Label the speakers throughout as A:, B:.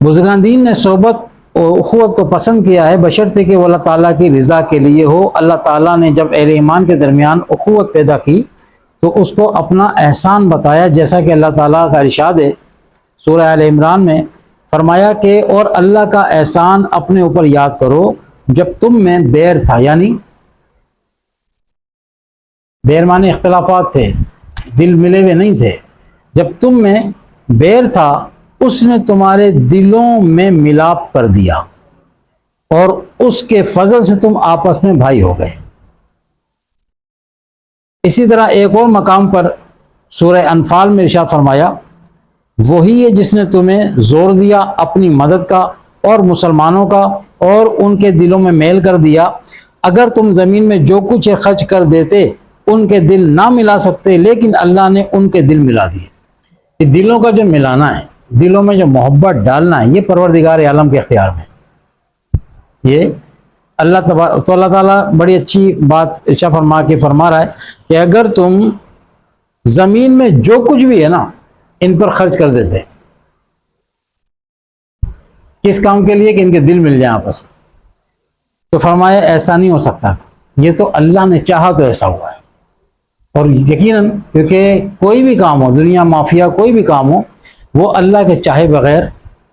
A: بزرگان دین نے صحبت اور اخوت کو پسند کیا ہے بشرطے کہ وہ اللہ تعالیٰ کی رضا کے لیے ہو۔ اللہ تعالیٰ نے جب اہل ایمان کے درمیان اخوت پیدا کی تو اس کو اپنا احسان بتایا، جیسا کہ اللہ تعالیٰ کا ارشاد ہے سورہ آل عمران میں، فرمایا کہ اور اللہ کا احسان اپنے اوپر یاد کرو جب تم میں بیر تھا، یعنی بیر معنی اختلافات تھے، دل ملے ہوئے نہیں تھے، جب تم میں بیر تھا اس نے تمہارے دلوں میں ملاپ کر دیا اور اس کے فضل سے تم آپس میں بھائی ہو گئے۔ اسی طرح ایک اور مقام پر سورہ انفال میں ارشاد فرمایا، وہی ہے جس نے تمہیں زور دیا اپنی مدد کا اور مسلمانوں کا اور ان کے دلوں میں میل کر دیا، اگر تم زمین میں جو کچھ خرچ کر دیتے ان کے دل نہ ملا سکتے لیکن اللہ نے ان کے دل ملا دیے۔ یہ دلوں کا جو ملانا ہے، دلوں میں جو محبت ڈالنا ہے، یہ پروردگار عالم کے اختیار میں، یہ اللہ تعالیٰ بڑی اچھی بات ارشاد فرما رہا ہے کہ اگر تم زمین میں جو کچھ بھی ہے نا ان پر خرچ کر دیتے، کس کام کے لیے کہ ان کے دل مل جائیں آپس میں، تو فرمایا ایسا نہیں ہو سکتا تھا، یہ تو اللہ نے چاہا تو ایسا ہوا ہے۔ اور یقیناً کیونکہ کوئی بھی کام ہو، دنیا مافیا کوئی بھی کام ہو، وہ اللہ کے چاہے بغیر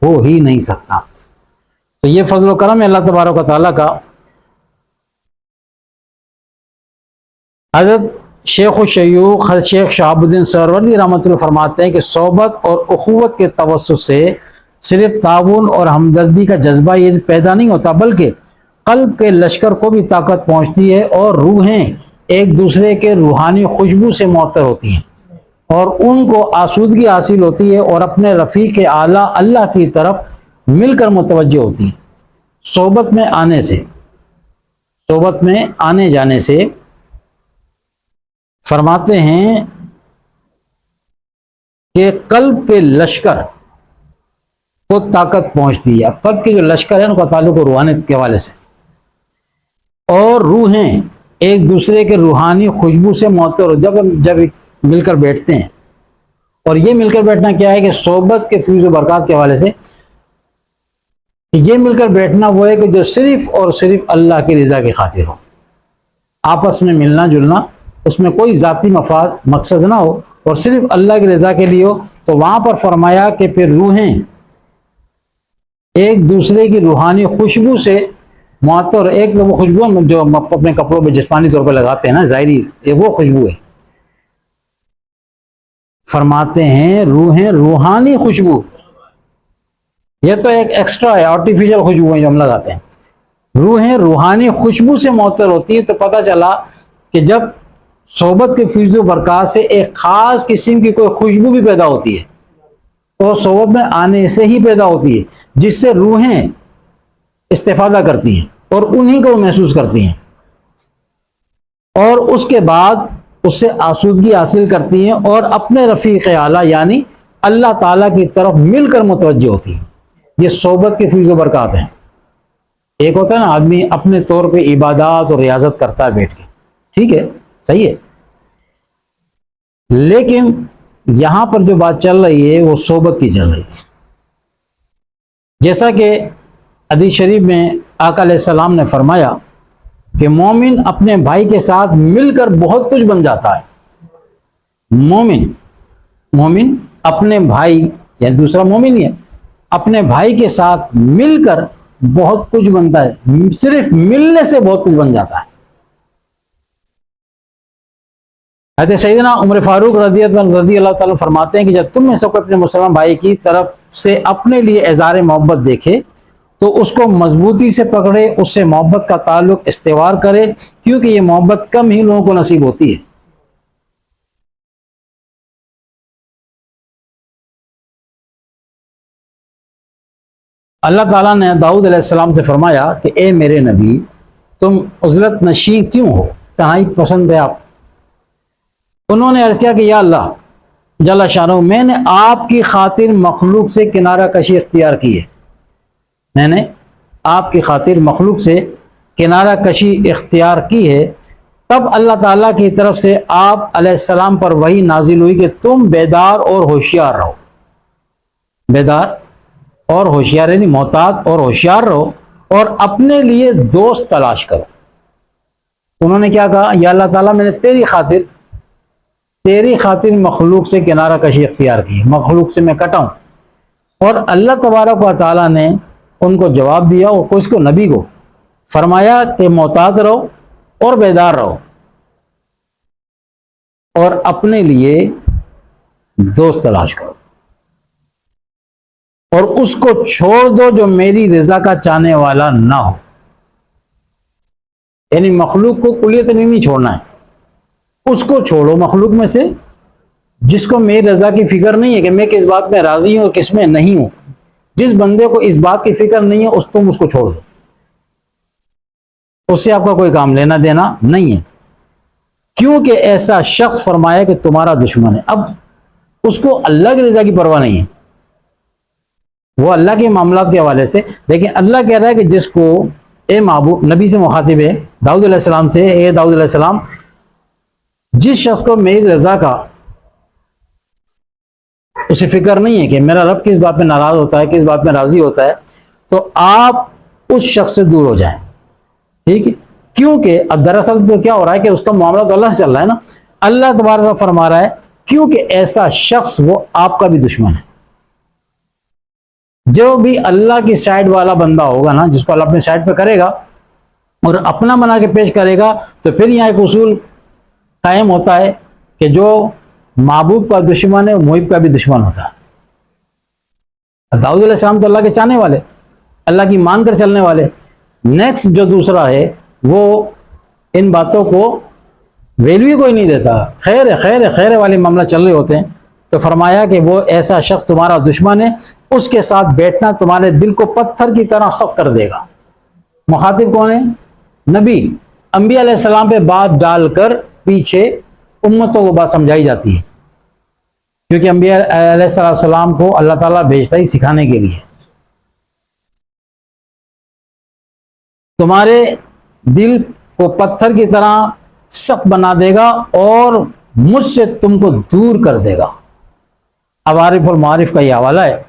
A: ہو ہی نہیں سکتا۔ تو یہ فضل و کرم ہے اللہ تبارک و تعالیٰ کا۔ حضرت شیخ الشیوخ شیخ شہاب الدین سہروردی رحمۃ اللہ فرماتے ہیں کہ صحبت اور اخوت کے توسط سے صرف تعاون اور ہمدردی کا جذبہ یہ پیدا نہیں ہوتا بلکہ قلب کے لشکر کو بھی طاقت پہنچتی ہے اور روحیں ایک دوسرے کے روحانی خوشبو سے معطر ہوتی ہیں اور ان کو آسودگی حاصل ہوتی ہے اور اپنے رفیق اعلیٰ اللہ کی طرف مل کر متوجہ ہوتی ہیں۔ صحبت میں آنے جانے سے فرماتے ہیں کہ قلب کے لشکر کو طاقت پہنچتی ہے۔ اب قلب کے جو لشکر ہے ان کا تعلق روحانیت کے حوالے سے، اور روحیں ایک دوسرے کے روحانی خوشبو سے معطر جب مل کر بیٹھتے ہیں، اور یہ مل کر بیٹھنا کیا ہے کہ صحبت کے فیض و برکات کے حوالے سے یہ مل کر بیٹھنا وہ ہے کہ جو صرف اور صرف اللہ کی رضا کی خاطر ہو، آپس میں ملنا جلنا، اس میں کوئی ذاتی مفاد مقصد نہ ہو اور صرف اللہ کی رضا کے لیے ہو۔ تو وہاں پر فرمایا کہ پھر روحیں ایک دوسرے کی روحانی خوشبو سے معطر، ایک تو وہ خوشبو جو اپنے کپڑوں پہ جسمانی طور پہ لگاتے ہیں نا، ظاہری وہ خوشبو ہے، فرماتے ہیں روحیں روحانی خوشبو، یہ تو ایک ایکسٹرا ہے، آرٹیفیشل خوشبو ہے جو ہم لگاتے ہیں، روحیں روحانی خوشبو سے معطر ہوتی ہیں۔ تو پتہ چلا کہ جب صحبت کے فیض و برکات سے ایک خاص قسم کی کوئی خوشبو بھی پیدا ہوتی ہے، اور صحبت میں آنے سے ہی پیدا ہوتی ہے، جس سے روحیں استفادہ کرتی ہیں اور انہی کو محسوس کرتی ہیں، اور اس کے بعد اس سے آسودگی حاصل کرتی ہیں اور اپنے رفیق اعلیٰ یعنی اللہ تعالیٰ کی طرف مل کر متوجہ ہوتی ہیں۔ یہ صحبت کے فیض و برکات ہیں۔ ایک ہوتا ہے نا آدمی اپنے طور پہ عبادات اور ریاضت کرتا ہے بیٹھ کے، ٹھیک ہے، صحیح ہے، لیکن یہاں پر جو بات چل رہی ہے وہ صحبت کی چل رہی ہے۔ جیسا کہ حدیث شریف میں آقا علیہ السلام نے فرمایا کہ مومن اپنے بھائی کے ساتھ مل کر بہت کچھ بن جاتا ہے۔ مومن اپنے بھائی یعنی دوسرا مومن ہی ہے، اپنے بھائی کے ساتھ مل کر بہت کچھ بنتا ہے، صرف ملنے سے بہت کچھ بن جاتا ہے۔ حضرت سیدنا عمر فاروق رضی اللہ تعالیٰ فرماتے ہیں کہ جب تم میں سے کوئی اپنے مسلمان بھائی کی طرف سے اپنے لیے اظہار محبت دیکھے تو اس کو مضبوطی سے پکڑے، اس سے محبت کا تعلق استوار کرے، کیونکہ یہ محبت کم ہی لوگوں کو نصیب ہوتی ہے۔ اللہ تعالیٰ نے داؤد علیہ السلام سے فرمایا کہ اے میرے نبی، تم عزلت نشین کیوں ہو؟ تنہائی پسند ہے آپ؟ انہوں نے عرض کیا کہ یا اللہ جل شانہ، میں نے آپ کی خاطر مخلوق سے کنارہ کشی اختیار کی ہے، میں نے آپ کی خاطر مخلوق سے کنارہ کشی اختیار کی ہے۔ تب اللہ تعالیٰ کی طرف سے آپ علیہ السلام پر وحی نازل ہوئی کہ تم بیدار اور ہوشیار رہو، بیدار اور ہوشیار یعنی محتاط اور ہوشیار رہو اور اپنے لیے دوست تلاش کرو۔ انہوں نے کیا کہا؟ یا اللہ تعالیٰ میں نے تیری خاطر مخلوق سے کنارہ کشی اختیار کی، مخلوق سے میں کٹا ہوں۔ اور اللہ تبارک و تعالیٰ نے ان کو جواب دیا، اور اس کو نبی کو فرمایا کہ محتاط رہو اور بیدار رہو اور اپنے لیے دوست تلاش کرو، اور اس کو چھوڑ دو جو میری رضا کا چاہنے والا نہ ہو۔ یعنی مخلوق کو کلیتاً نہیں چھوڑنا ہے، اس کو چھوڑو مخلوق میں سے جس کو میری رضا کی فکر نہیں ہے کہ میں کس بات میں راضی ہوں اور کس میں نہیں ہوں۔ جس بندے کو اس بات کی فکر نہیں ہے تم اس کو چھوڑ دو، اس سے آپ کا کوئی کام لینا دینا نہیں ہے، کیونکہ ایسا شخص فرمایا کہ تمہارا دشمن ہے۔ اب اس کو اللہ کی رضا کی پرواہ نہیں ہے، وہ اللہ کے معاملات کے حوالے سے، لیکن اللہ کہہ رہا ہے کہ جس کو اے محبوب، نبی سے مخاطب ہے داؤد علیہ السلام سے، اے داؤد علیہ السلام، جس شخص کو میری رضا کا اسے فکر نہیں ہے کہ میرا رب کس بات میں ناراض ہوتا ہے، کس بات میں راضی ہوتا ہے، تو آپ اس شخص سے دور ہو جائیں، ٹھیک ہے؟ کیونکہ دراصل تو کیا ہو رہا ہے کہ اس کا معاملہ تو اللہ سے چل رہا ہے نا، اللہ تبارک فرما رہا ہے کیونکہ ایسا شخص وہ آپ کا بھی دشمن ہے۔ جو بھی اللہ کی سائڈ والا بندہ ہوگا نا، جس کو اللہ اپنے سائڈ پہ کرے گا اور اپنا بنا کے پیش کرے گا، تو پھر یہاں ایک اصول قائم ہوتا ہے کہ جو محبوب کا دشمن ہے وہ محب کا بھی دشمن ہوتا ہے۔ داؤد علیہ السلام تو اللہ کے چاہنے والے، اللہ کی مان کر چلنے والے۔ نیکسٹ جو دوسرا ہے وہ ان باتوں کو ویلیو ہی کوئی نہیں دیتا، خیر ہے خیر ہے خیر ہے والے معاملہ چل رہے ہوتے ہیں، تو فرمایا کہ وہ ایسا شخص تمہارا دشمن ہے، اس کے ساتھ بیٹھنا تمہارے دل کو پتھر کی طرح سخت کر دے گا۔ مخاطب کون ہے؟ نبی، انبیاء علیہ السلام پہ بات ڈال کر پیچھے امتوں کو بات سمجھائی جاتی ہے، کیونکہ انبیاء علیہ السلام کو اللہ تعالیٰ بھیجتا ہی سکھانے کے لیے۔ تمہارے دل کو پتھر کی طرح سخت بنا دے گا اور مجھ سے تم کو دور کر دے گا۔ اب عارف المعارف کا یہ حوالہ ہے